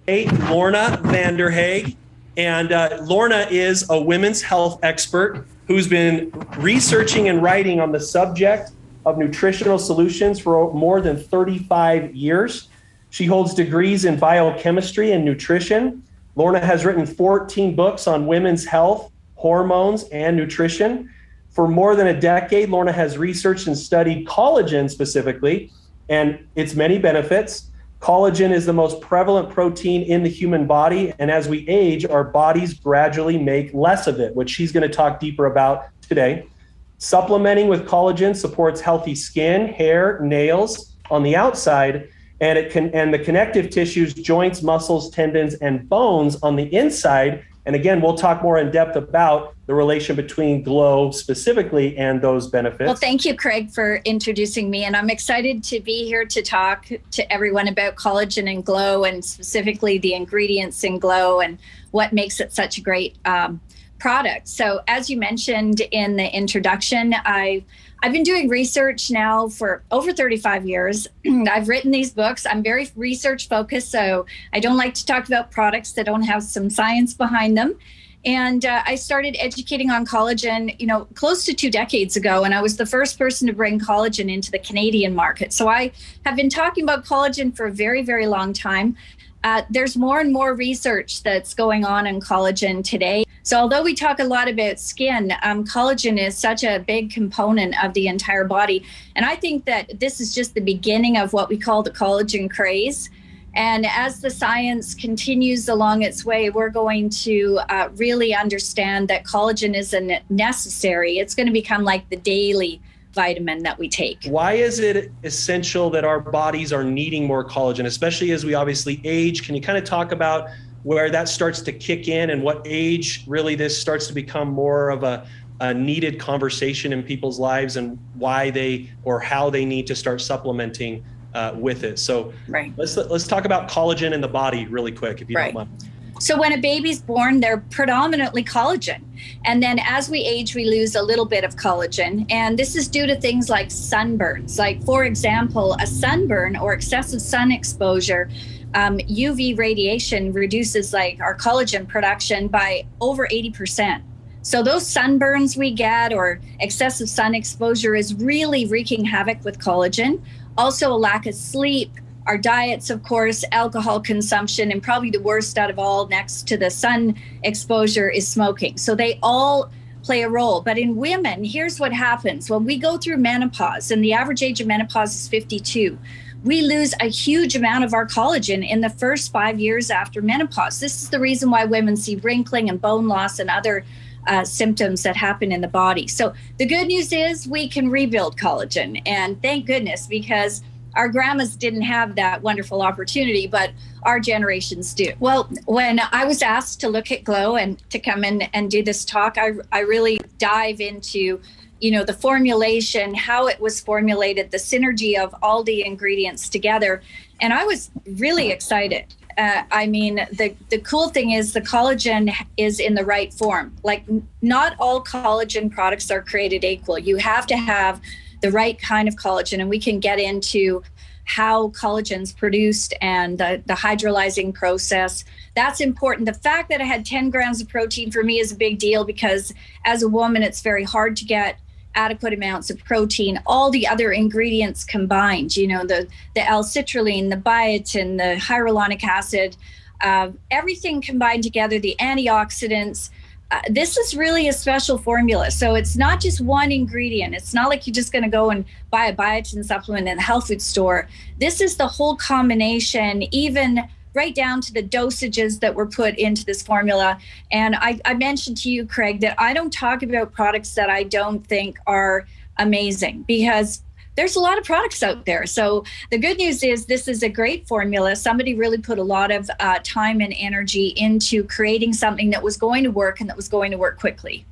Lorna Vanderhaeg. And Lorna is a women's health expert who's been researching and writing on the subject of nutritional solutions for more than 35 years. She holds degrees in biochemistry and nutrition. Lorna has written 14 books on women's health, hormones, and nutrition. For more than a decade, Lorna has researched and studied collagen specifically and its many benefits. Collagen is the most prevalent protein in the human body, and as we age, our bodies gradually make less of it, which she's going to talk deeper about today. Supplementing with collagen supports healthy skin, hair, nails on the outside, and the connective tissues, joints, muscles, tendons, and bones on the inside. And again, we'll talk more in depth about the relation between Glow specifically and those benefits. Well, thank you, Craig, for introducing me. And I'm excited to be here to talk to everyone about collagen and Glow, and specifically the ingredients in Glow and what makes it such a great product. So as you mentioned in the introduction, I've been doing research now for over 35 years. I've written these books. I'm very research focused, so I don't like to talk about products that don't have some science behind them. And I started educating on collagen, close to 2 decades ago, and I was the first person to bring collagen into the Canadian market. So I have been talking about collagen for a very, very long time. There's more and more research that's going on in collagen today. So although we talk a lot about skin, collagen is such a big component of the entire body. And I think that this is just the beginning of what we call the collagen craze. And as the science continues along its way, we're going to really understand that collagen isn't necessary. It's going to become like the daily vitamin that we take. Why is it essential that our bodies are needing more collagen, especially as we obviously age? Can you kind of talk about where that starts to kick in and what age really this starts to become more of a needed conversation in people's lives, and why they or how they need to start supplementing with it? So right. Let's talk about collagen in the body really quick, if you don't mind. So when a baby's born, they're predominantly collagen. And then as we age, we lose a little bit of collagen. And this is due to things like sunburns. Like, for example, a sunburn or excessive sun exposure, UV radiation reduces like our collagen production by over 80%. So those sunburns we get or excessive sun exposure is really wreaking havoc with collagen. Also, a lack of sleep. Our diets, of course, alcohol consumption, and probably the worst out of all next to the sun exposure is smoking. So they all play a role. But in women, here's what happens. When we go through menopause, and the average age of menopause is 52, we lose a huge amount of our collagen in the first 5 years after menopause. This is the reason why women see wrinkling and bone loss and other symptoms that happen in the body. So the good news is we can rebuild collagen, and thank goodness, because our grandmas didn't have that wonderful opportunity, but our generations do. Well, when I was asked to look at Glow and to come in and do this talk, I really dive into, the formulation, how it was formulated, the synergy of all the ingredients together. And I was really excited. The cool thing is the collagen is in the right form. Like, not all collagen products are created equal. You have to have the right kind of collagen, and we can get into how collagen's produced and the hydrolyzing process. That's important. The fact that I had 10 grams of protein for me is a big deal, because as a woman, it's very hard to get adequate amounts of protein. All the other ingredients combined, the L-citrulline, the biotin, the hyaluronic acid, everything combined together, the antioxidants. This is really a special formula. So it's not just one ingredient. It's not like you're just going to go and buy a biotin supplement in the health food store. This is the whole combination, even right down to the dosages that were put into this formula. And I mentioned to you, Craig, that I don't talk about products that I don't think are amazing, because there's a lot of products out there. So the good news is this is a great formula. Somebody really put a lot of time and energy into creating something that was going to work, and that was going to work quickly.